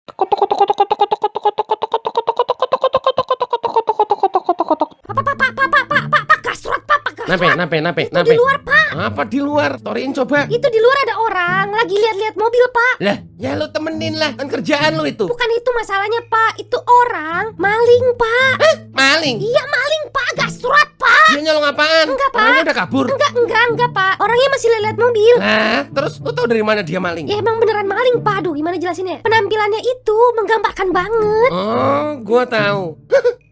Pak, gasrot, Pak, gasrot. Nape. Di luar, Pak. Apa di luar? Storyin coba. Itu di luar ada orang lagi lihat-lihat mobil, Pak. Lah, ya lo temenin lah, kan kerjaan lo itu. Bukan itu masalahnya, Pak. Itu orang maling, Pak. Maling. Iya, maling, Pak. Gasrot, Pak. Dia nyolong apaan? Enggak, Pak. Orangnya udah kabur. Enggak, Pak. Orangnya masih lihat mobil. Nah, terus lo tau dari mana dia maling? Ya emang beneran maling, Pak. Aduh, gimana jelasinnya? Penampilannya itu menggambarkan banget. Oh, gua tahu.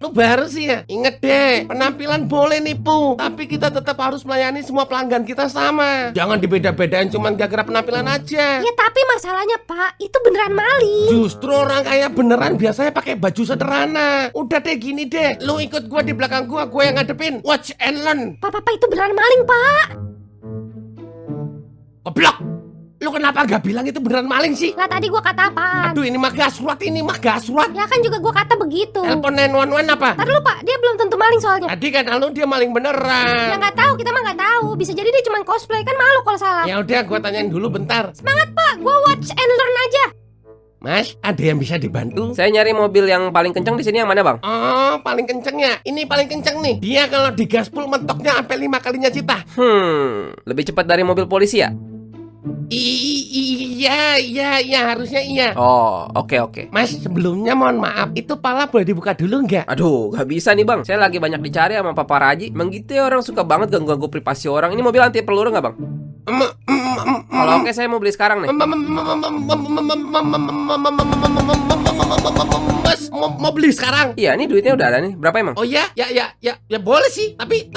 Lu baru sih ya? Ingat deh, penampilan boleh nipu, tapi kita tetap harus melayani semua pelanggan kita sama. Jangan dibeda-bedain cuman gara-gara penampilan aja. Ya tapi masalahnya, Pak, itu beneran maling. Justru orang kaya beneran biasanya pakai baju sederhana. Udah deh gini deh, lu ikut gua di belakang gua yang ngadepin. Watch and learn. Pak, itu beneran maling, Pak. Goblok. Lu kenapa gak bilang itu beneran maling sih? Lah tadi gua kata apaan? Aduh, ini mah gaswat. Ya kan juga gua kata begitu. Telepon 911 apa? Ntar dulu, Pak, dia belum tentu maling soalnya. Tadi kan lu dia maling Ya beneran. nggak tahu, kita mah nggak tahu. Bisa jadi dia cuma cosplay, kan malu kalau salah. Ya udah, gua tanyain dulu bentar. Semangat, Pak, gua watch and learn aja. Mas, ada yang bisa dibantu? Saya nyari mobil yang paling kencang di sini yang mana, Bang? Oh, paling kencengnya. Ini paling kenceng nih. Dia kalau digaspol mentoknya sampai 5 kalinya cita. Lebih cepat dari mobil polisi ya? Iya, harusnya iya. Oh, oke. Mas, sebelumnya mohon maaf, itu pala boleh dibuka dulu nggak? Aduh, gak bisa nih, Bang. Saya lagi banyak dicari sama paparazi. Emang gitu ya, orang suka banget ganggu-ganggu privasi orang. Ini mobil anti peluru nggak, Bang? Kalau oke, saya mau beli sekarang nih. Mas, mau beli sekarang? Iya, ini duitnya udah ada nih. Berapa emang? Oh ya, boleh sih. Tapi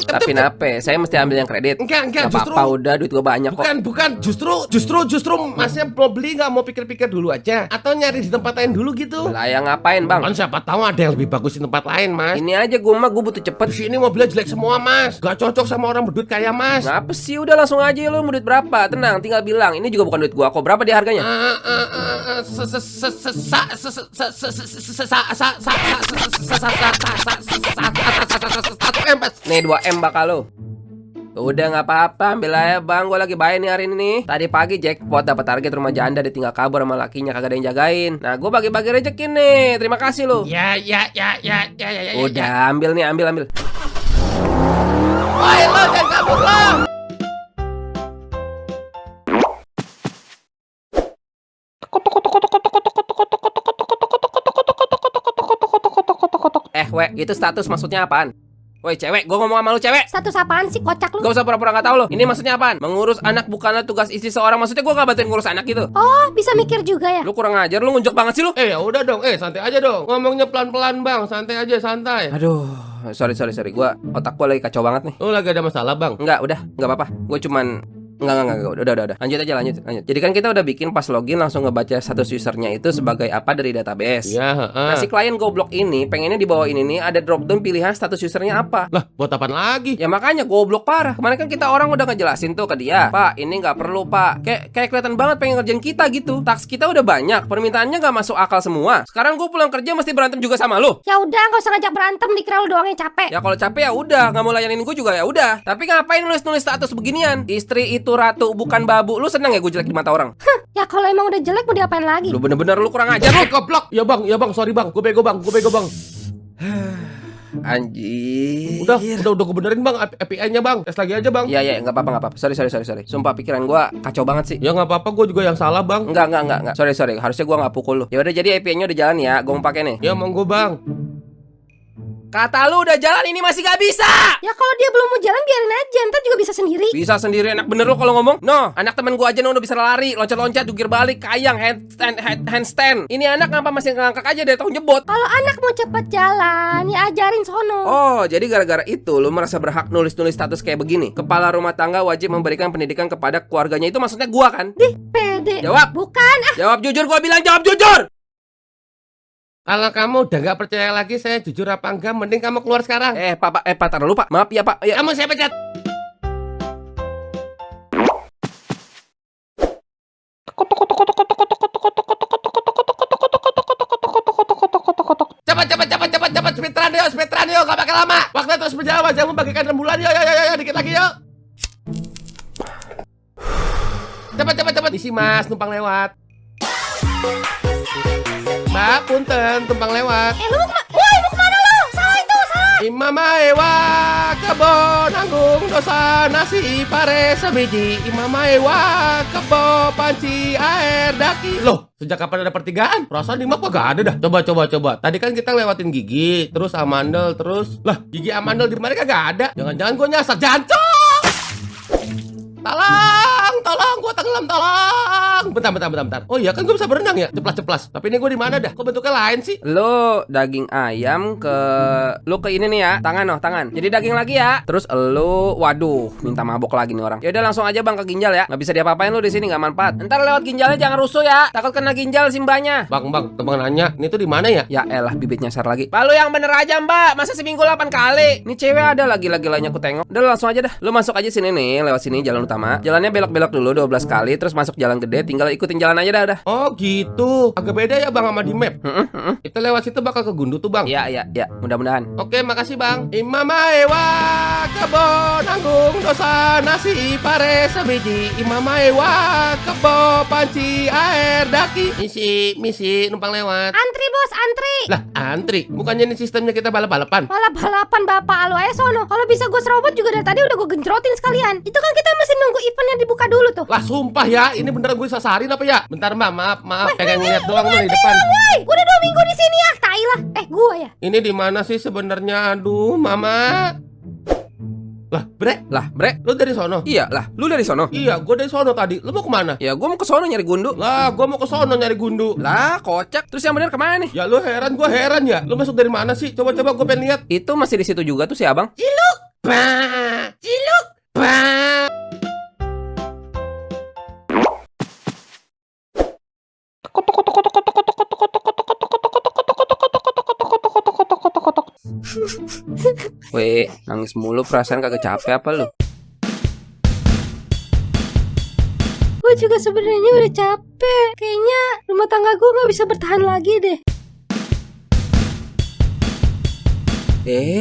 Tapi nape? Saya mesti ambil yang kredit. Enggak, Gak justru apa-apa, udah duit gue banyak kok. Bukan, justru masnya mau beli nggak mau pikir-pikir dulu aja, atau nyari di tempat lain dulu gitu. Lah yang ngapain, Bang? Kan siapa tahu ada yang lebih bagus di tempat lain, Mas. Ini aja gue butuh cepet. Di sini mobilnya jelek semua, Mas. Gak cocok sama orang berduit kayak Mas. Ngapa sih? Udah langsung aja lu mau duit berapa? Tenang, tinggal bilang. Ini juga bukan duit gua kok. Berapa dia harganya? Nih 2M bakal lu. Udah nggak apa-apa, ambil aja Bang. Gue lagi bayar nih hari ini nih. Tadi pagi jackpot dapat target rumah janda, ditinggal kabur sama lakinya, kagak ada yang jagain. Nah, gue bagi-bagi rezeki nih. Terima kasih lu. Ya. Udah, ambil nih, ambil. Woi, lo jangan kabur lo. We, itu status maksudnya apaan? Woi cewek, gue ngomong sama lu cewek. Status apaan sih, kocak lu? Gak usah pura-pura gak tahu lo. Ini maksudnya apaan? Mengurus anak bukanlah tugas istri seorang. Maksudnya gue gak bantuin ngurus anak gitu. Oh, bisa mikir juga ya? Lu kurang ajar, lu ngunjuk banget sih lu. Ya udah dong, santai aja dong. Ngomongnya pelan-pelan, Bang. Santai aja, santai. Aduh, sorry. Otak gue lagi kacau banget nih. Lu lagi ada masalah, Bang? Enggak, udah, enggak apa-apa. Gue cuman Enggak, udah. Lanjut aja. Jadi kan kita udah bikin pas login langsung ngebaca status usernya itu sebagai apa dari database. Iya, Nah, si klien goblok ini pengennya di bawah ini ada drop down pilihan status usernya apa. Lah, buat apaan lagi? Ya makanya goblok parah. Kemarin kan kita orang udah ngejelasin tuh ke dia, Pak, ini nggak perlu Pak. Kayak kelihatan banget pengen ngerjain kita gitu. Taks kita udah banyak, permintaannya nggak masuk akal semua. Sekarang gue pulang kerja mesti berantem juga sama lu. Ya udah, nggak usah ngajak berantem, dikira lu doang yang capek. Ya kalau capek ya udah, nggak mau layanin gue juga ya udah. Tapi ngapain nulis status beginian? Istri itu ratu bukan babu. Lu seneng ya gue jelek di mata orang? Ya kalau emang udah jelek mau diapain lagi? Lu bener-bener lu kurang ajar lu. Goblok. Ya bang, sorry bang. Gue bego bang. Anjir. Udah gue benerin bang API-nya bang. Tes lagi aja bang. Ya, nggak apa-apa. Sorry. Sumpah pikiran gue kacau banget sih. Ya nggak apa-apa, gue juga yang salah bang. Enggak. Sorry. Harusnya gue nggak pukul lu. Ya udah, jadi API-nya udah jalan ya. Gue mau pakai nih. Ya monggo bang. Kata lu udah jalan, ini masih gak bisa. Ya kalau dia belum mau jalan biarin aja, ntar juga bisa sendiri. Bisa sendiri, enak bener lu kalau ngomong. No, anak temen gua aja udah bisa lari, loncat-loncat, jungkir balik, kayang, handstand. Ini anak ngapa masih ngangkak aja dari tahun jebot. Kalau anak mau cepet jalan, ya ajarin sono. Oh, jadi gara-gara itu lu merasa berhak nulis-nulis status kayak begini. Kepala rumah tangga wajib memberikan pendidikan kepada keluarganya. Itu maksudnya gua kan? Pede. Jawab. Bukan. Jawab jujur, gua bilang jawab jujur. Kalau kamu udah gak percaya lagi saya jujur apa enggak, mending kamu keluar sekarang. Pak, taruh lu Pak. Maaf ya Pak. Ya. Kamu saya pecat. Cepat. Speedrun yuk, gak pakai lama. Waktu terus berjalan, wajahmu bagaikan rembulan. Yuk, dikit lagi yuk. Cepat. Isi mas, numpang lewat. Mbak, punten, tumpang lewat. Lu mau kemana? Woi, mau kemana lu? Salah itu, salah. Imam Ewa kebo nanggung dosa nasi pare sebiji. Imam Ewa kebo panci air daki. Loh, sejak kapan ada pertigaan? Perasaan di map gak ada dah. Coba. Tadi kan kita lewatin gigi, terus amandel, terus lah gigi amandel di mana kagak ada. Jangan-jangan gue nyasar jancok. Tolong, gue tenggelam, tolong. Bentar. Oh iya kan gue bisa berenang ya, ceplas. Tapi ini gue di mana dah? Kok bentuknya lain sih? Lo daging ayam lo ke ini nih ya, tangan. Jadi daging lagi ya. Terus lo, waduh, minta mabok lagi nih orang. Ya udah langsung aja bang ke ginjal ya. Nggak bisa diapa-apain lo di sini, nggak manfaat. Ntar lewat ginjalnya jangan rusuh ya. Takut kena ginjal simbahnya. Bang, teman nanya, ini tuh di mana ya? Ya elah bibit nyasar lagi. Pak lu yang bener aja mbak, masa seminggu 8 kali? Ini cewek ada lagi-laginya aku tengok. Udah langsung aja dah. Lu masuk aja sini nih, lewat sini jalan utama. Jalannya belok-belok dulu 12 kali, terus masuk jalan gede, tinggal ikutin jalan aja dah. Oh gitu, agak beda ya bang sama di map. Kita lewat situ bakal ke Gundu tuh bang. Iya, mudah-mudahan. Oke, makasih bang. Imam Ewa kebo nanggung dosa nasi pare sebiji. Imam Ewa kebo panci air daki. Misi, numpang lewat. Antri bos, antri. Lah, antri? Bukannya ini sistemnya kita balap-balapan? Balap-balapan bapak lu aja sono. Kalau bisa gue serobot juga dari tadi udah gue genjrotin sekalian. Itu kan kita masih nunggu eventnya dibuka dulu tuh. Lah sumpah ya, ini beneran gue sasarin apa ya? Bentar mbak, maaf. Pengen ngeliat doang nih di depan. Woi, udah 2 minggu di sini ya. Tai lah. Gua ya. Ini di mana sih sebenarnya? Aduh, mama. Lah, Bre, lu dari sono? Iya lah, lu dari sono? Iya, gue dari sono tadi. Lu mau kemana? Ya gue mau ke sono nyari gundu. Lah, gue mau ke sono nyari gundu. Lah, kocak. Terus yang bener kemana nih? Ya lu heran, gue heran ya. Lu masuk dari mana sih? Coba gue pengen lihat. Itu masih di situ juga tuh si abang. Ciluk, ba. Weh, nangis mulu perasaan kagak capek apa lu? Gue juga sebenarnya udah capek. Kayaknya rumah tangga gue nggak bisa bertahan lagi deh.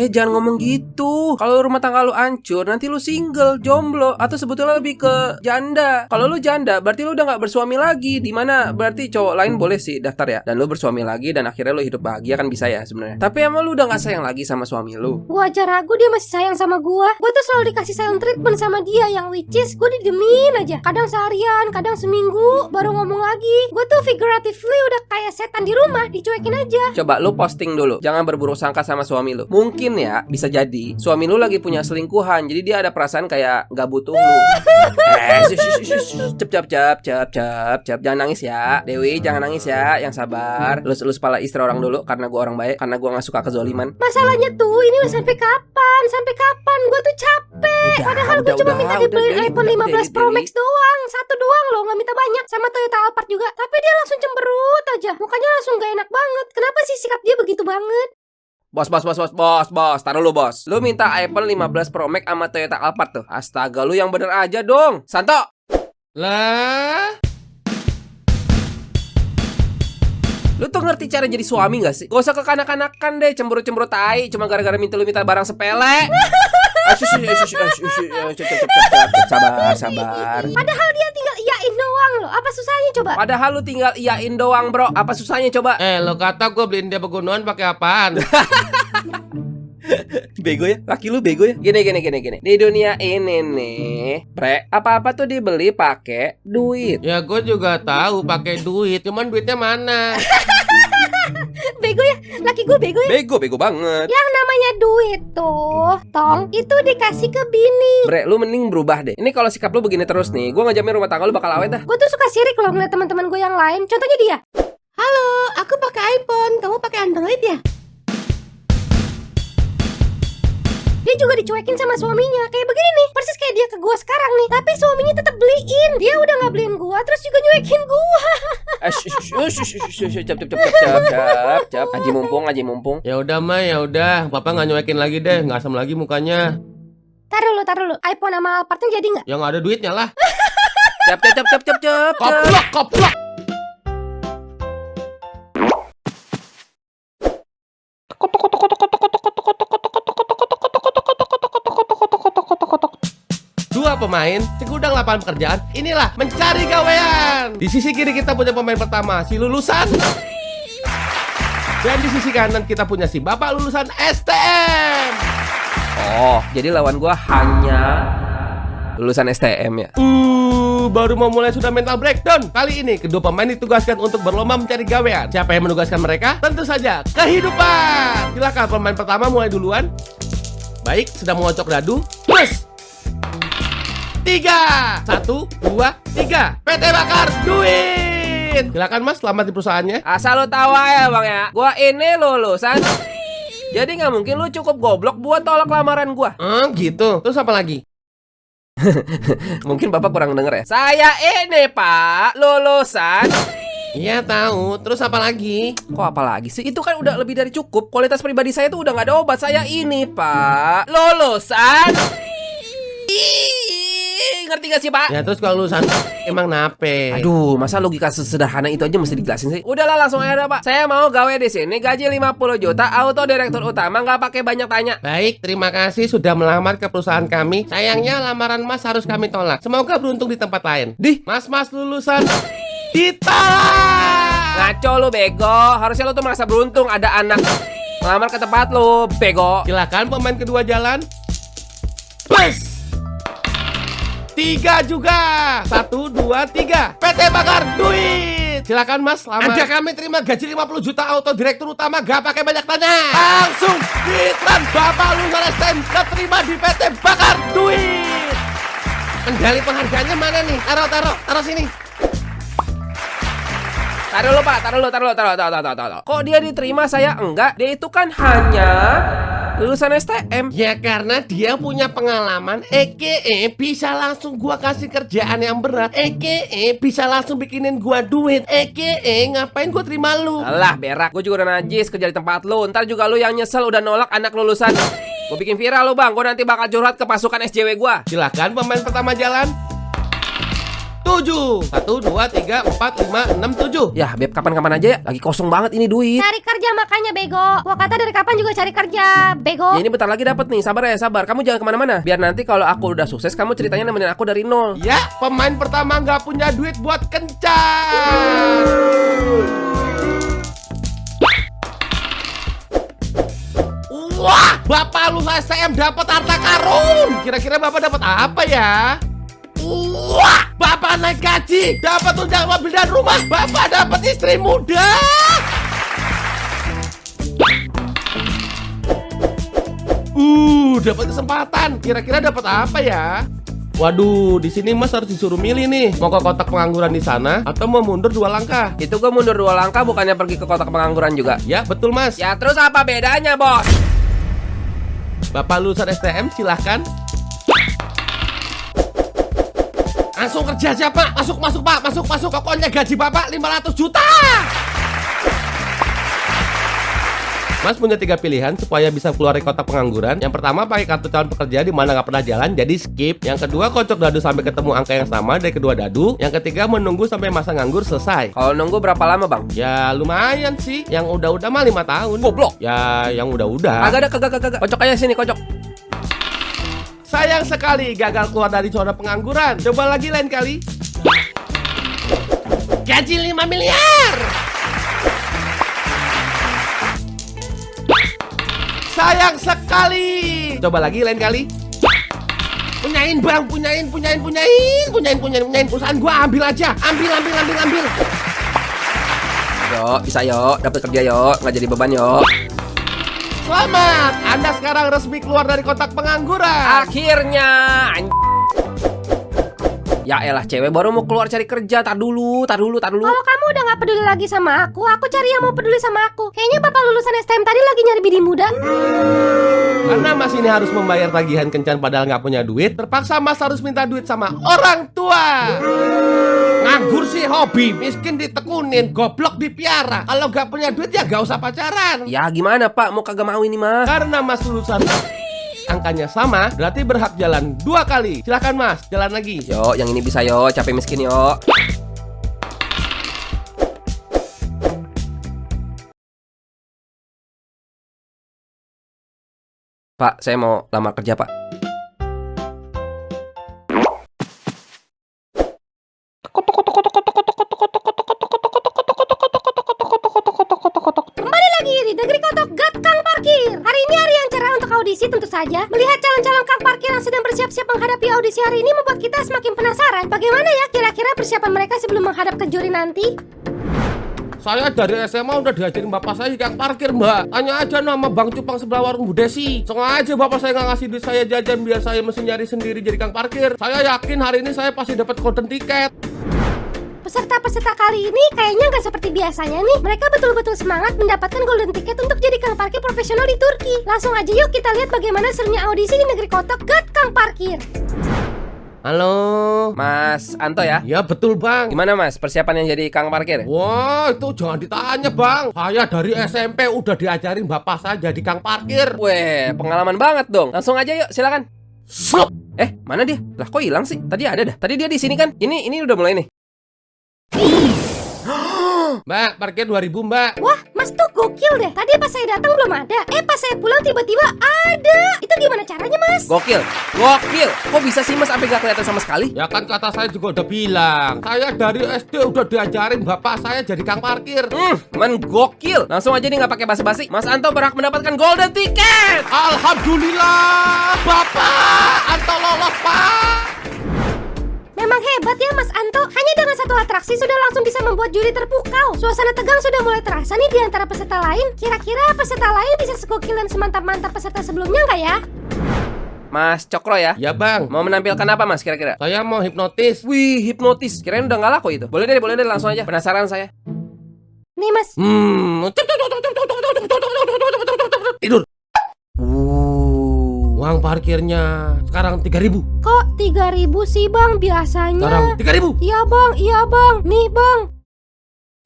Jangan ngomong gitu. Kalau rumah tangga lu hancur, nanti lu single, jomblo, atau sebetulnya lebih ke janda. Kalau lu janda, berarti lu udah gak bersuami lagi. Dimana berarti cowok lain boleh sih daftar ya. Dan lu bersuami lagi dan akhirnya lu hidup bahagia kan bisa ya sebenarnya. Tapi emang lu udah gak sayang lagi sama suami lu? Gue aja ragu dia masih sayang sama gue. Gue tuh selalu dikasih silent treatment sama dia, yang which is gue didiemin aja. Kadang seharian, kadang seminggu, baru ngomong lagi. Gue tuh figuratively udah kayak setan di rumah, dicuekin aja. Coba lu posting dulu. Jangan berburuk sangka sama suami lu. Mungkin ya, bisa jadi suami lu lagi punya selingkuhan. Jadi dia ada perasaan kayak gak butuh lu. Cep. Jangan nangis ya Dewi, jangan nangis ya. Yang sabar. Lus pala istri orang dulu. Karena gua orang baik. Karena gua gak suka kezoliman. Masalahnya tuh, ini udah sampai kapan? Gue tuh capek. Padahal gue cuma minta dibeliin iPhone 15 Pro Max doang. Satu doang loh, gak minta banyak. Sama Toyota Alphard juga. Tapi dia langsung cemberut aja. Mukanya langsung gak enak banget. Kenapa sih sikap dia begitu banget? Bos, taruh lu bos. Lu minta iPhone 15 Pro Max sama Toyota Alphard tuh. Astaga, lu yang bener aja dong. Santo. Lah, Lu tuh ngerti cara jadi suami gak sih? Gak usah kekanak-kanakan deh, cemburu-cemburu tai. Cuma gara-gara lu minta barang sepele. Sabar. Padahal dia tinggal iyain doang loh. Apa susahnya coba? Padahal lu tinggal iyain doang bro. Apa susahnya coba? lo kata gue beliin dia pegunungan pakai apaan? Bego ya, laki lu bego ya. Gini. Di dunia ini nih, Bre, apa-apa tuh dibeli pakai duit. Ya gue juga tahu pakai duit, cuman duitnya mana? Bego ya, laki gue bego ya. Bego banget. Yang namanya duit tuh, Tong, itu dikasih ke bini. Bre, lu mending berubah deh. Ini kalau sikap lu begini terus nih, gue ngejamin rumah tangga lu bakal awet dah. Gue tuh suka sirik loh ngeliat teman-teman gue yang lain. Contohnya dia. Halo, aku pakai iPhone, kamu pakai Android ya? Dia juga dicuekin sama suaminya. Kayak begini nih, persis kayak dia ke gua sekarang nih. Tapi suaminya tetap beliin. Dia udah gak beliin gua, terus juga nyuekin gua. Cap. Aji mumpung. Ya udah mah, ya udah. Papa nggak nyuekin lagi deh, nggak asam lagi mukanya. Taruh lu. iPhone sama Alphardnya jadi nggak? Yang ada duitnya lah. Cap. Koplok. Dua pemain, segudang lapangan pekerjaan. Inilah mencari gawean. Di sisi kiri kita punya pemain pertama, si lulusan. Dan di sisi kanan kita punya si bapak lulusan STM. Oh, jadi lawan gua hanya lulusan STM ya. Baru mau mulai sudah mental breakdown. Kali ini kedua pemain ditugaskan untuk berlomba mencari gawean. Siapa yang menugaskan mereka? Tentu saja kehidupan. Silakan pemain pertama mulai duluan. Baik, sedang mengocok dadu. Plus 3 1 2 3 PT Bakar Duit. Silakan Mas, selamat di perusahaannya. Asal lu tahu ya bang ya, gua ini lulusan. Jadi nggak mungkin lu cukup goblok buat tolak lamaran gua. Gitu. Terus apa lagi? Mungkin bapak kurang denger ya. Saya ini pak, lulusan. Iya tahu. Terus apa lagi? Kok apa lagi sih? Itu kan udah lebih dari cukup. Kualitas pribadi saya tuh udah nggak ada obat. Saya ini pak, lulusan. Ngerti gak sih pak? Ya terus kalau lulusan emang nape? Aduh, masa logika sesederhana itu aja mesti dijelasin sih? Udahlah langsung aja pak. Saya mau gawe di sini gaji 50 juta, auto direktur utama, nggak pakai banyak tanya. Baik, terima kasih sudah melamar ke perusahaan kami. Sayangnya lamaran Mas harus kami tolak. Semoga beruntung di tempat lain. Mas lulusan ditolak. Ngaco lu bego. Harusnya lu tuh merasa beruntung ada anak melamar ke tempat lu, bego. Silakan pemain kedua jalan. Plus 3 juga. 1 2 3 PT Bakar Duit. Silakan Mas, selamat. Ada kami terima gaji 50 juta auto direktur utama, gak pakai banyak tanya. Langsung ditran Bapak lulusan STM keterima di PT Bakar Duit. Kendali penghargaannya mana nih? Taruh sini. Taruh lu. Kok dia diterima saya enggak? Dia itu kan hanya lulusan STM. Ya karena dia punya pengalaman, bisa langsung gua kasih kerjaan yang berat, bisa langsung bikinin gua duit, ngapain gua terima lu. Alah berak, gue juga udah najis kerja di tempat lu. Ntar juga lu yang nyesel udah nolak anak lulusan. Gue bikin viral lu bang, gue nanti bakal curhat ke pasukan SJW gua. Silakan pemain pertama jalan. 7 1 2 3 4 5 6 7. Ya beb kapan-kapan aja ya, lagi kosong banget ini duit. Cari kerja makanya bego. Gua kata dari kapan juga cari kerja, bego. Ya ini bentar lagi dapat nih, sabar ya sabar. Kamu jangan kemana-mana. Biar nanti kalau aku udah sukses, kamu ceritanya nemenin aku dari nol. Ya, pemain pertama nggak punya duit buat kencan. Wah, Bapak lulusan STM dapat harta karun. Kira-kira Bapak dapat apa ya? Wah, Bapak naik gaji, dapat tunjangan mobil dan rumah. Bapak dapat istri muda. Dapat kesempatan. Kira-kira dapat apa ya? Waduh, di sini Mas harus disuruh milih nih. Mau ke kotak pengangguran di sana atau mau mundur 2 langkah? Itu gue mundur 2 langkah bukannya pergi ke kotak pengangguran juga? Ya, betul Mas. Ya terus apa bedanya bos? Bapak lulusan STM silahkan. Langsung kerja aja Pak. Masuk Pak. Masuk. Pokoknya gaji Bapak 500 juta. Mas punya 3 pilihan supaya bisa keluar dari kotak pengangguran. Yang pertama pakai kartu calon pekerja di mana nggak pernah jalan, jadi skip. Yang kedua kocok dadu sampai ketemu angka yang sama dari kedua dadu. Yang ketiga menunggu sampai masa nganggur selesai. Kalau nunggu berapa lama bang? Ya lumayan sih. Yang udah mah 5 tahun. Goblok. Ya yang udah. Kagak. Kocok aja sini kocok. Sayang sekali gagal keluar dari zona pengangguran. Coba lagi lain kali. Gaji 5 miliar. Sayang sekali. Coba lagi lain kali. Punyain bang, punyain. Perusahaan gua ambil aja. Ambil. Yuk, bisa yuk, dapat kerja yuk, nggak jadi beban yuk. Selamat, Anda sekarang resmi keluar dari kotak pengangguran. Akhirnya, ya elah cewek baru mau keluar cari kerja, tar dulu. Kalau kamu udah gak peduli lagi sama aku cari yang mau peduli sama aku. Kayaknya bapak lulusan STM tadi lagi nyari bini muda. Karena Mas ini harus membayar tagihan kencan padahal nggak punya duit, terpaksa Mas harus minta duit sama orang tua. Nganggur sih hobi, miskin ditekunin, goblok dipiara. Kalau nggak punya duit ya nggak usah pacaran. Ya gimana pak, mau kagak mau ini mah? Karena Mas lulusan angkanya sama, berarti berhak jalan 2 kali. Silahkan Mas, jalan lagi. Yuk, yang ini bisa yuk, capek miskin yuk. Pak, saya mau lamar kerja pak. parkir. Hari ini hari yang cerah untuk audisi tentu saja. Melihat calon-calon kang parkir yang sedang bersiap-siap menghadapi audisi hari ini membuat kita semakin penasaran. Bagaimana ya kira-kira persiapan mereka sebelum menghadap ke juri nanti? Saya dari SMA udah diajarin bapak saya kang parkir, Mbak. Tanya aja nama Bang Cupang sebelah warung Bu Desi. Sengaja bapak saya nggak ngasih duit saya jajan biar saya mesti nyari sendiri jadi kang parkir. Saya yakin hari ini saya pasti dapat golden ticket. Peserta-peserta kali ini kayaknya nggak seperti biasanya nih. Mereka betul-betul semangat mendapatkan golden ticket untuk jadi kang parkir profesional di Turki. Langsung aja yuk kita lihat bagaimana serunya audisi di negeri kotak Gat Kang Parkir. Halo, Mas Anto ya? ya betul Bang. Gimana Mas persiapan yang jadi kang parkir? Wah, itu jangan ditanya Bang. Saya dari SMP udah diajarin bapak saya jadi kang parkir. Weh, pengalaman banget dong. Langsung aja yuk, silakan. Sup. Mana dia? Lah kok hilang sih? Tadi ada dah. Tadi dia di sini kan? Ini udah mulai nih. Mbak, parkir 2000 Mbak. Wah, Mas tuh gokil deh. Tadi pas saya datang belum ada. Pas saya pulang tiba-tiba ada. Itu gimana caranya, Mas? Gokil. Kok bisa sih Mas sampai gak kelihatan sama sekali? Ya kan kata saya juga udah bilang. Saya dari SD udah diajarin bapak saya jadi kang parkir. Man gokil. Langsung aja nih nggak pakai basa-basi. Mas Anto berhak mendapatkan golden ticket. Alhamdulillah, bapak Anto lolos Pak. Memang hebat ya Mas Anto. Hanya dengan satu atraksi sudah langsung bisa membuat juri terpukau. Suasana tegang sudah mulai terasa nih di antara peserta lain. Kira-kira peserta lain bisa segokil dan semantap-mantap peserta sebelumnya nggak ya? Mas Cokro ya? Ya Bang, Mau menampilkan apa Mas kira-kira? saya mau hipnotis. Wih, hipnotis. Kirain udah nggak laku itu. Boleh deh langsung aja. Penasaran saya. Nih Mas. Tidur. Uang parkirnya sekarang 3.000. Kok 3.000 sih Bang biasanya? Sekarang 3.000. Iya Bang. Nih Bang.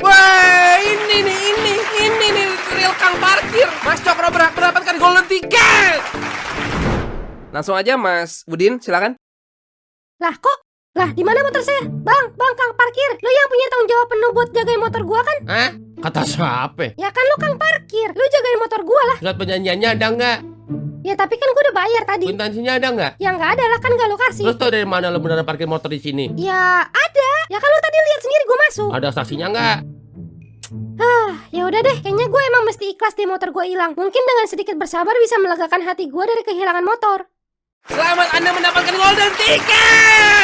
Wah, ini nih real kang parkir. Mas Cokro berhak mendapatkan golden ticket. Langsung aja Mas Budin, silakan. Lah kok? Lah di mana motor saya? Bang kang parkir. Lu yang punya tanggung jawab penuh buat jagain motor gua kan? Kata siapa? Ya kan lu kang parkir. Lu jagain motor gua lah. Surat penyanyiannya ada nggak? Ya tapi kan gua udah bayar tadi. Kuitansinya ada nggak? Ya nggak ada lah kan nggak lu kasih. Terus tau dari mana lo beneran parkir motor di sini? Ya ada. Ya kan lu tadi lihat sendiri gua masuk. Ada saksinya nggak? Ya udah deh, kayaknya gue emang mesti ikhlas deh motor gue hilang. Mungkin dengan sedikit bersabar bisa melegakan hati gue dari kehilangan motor. Selamat Anda mendapatkan golden ticket.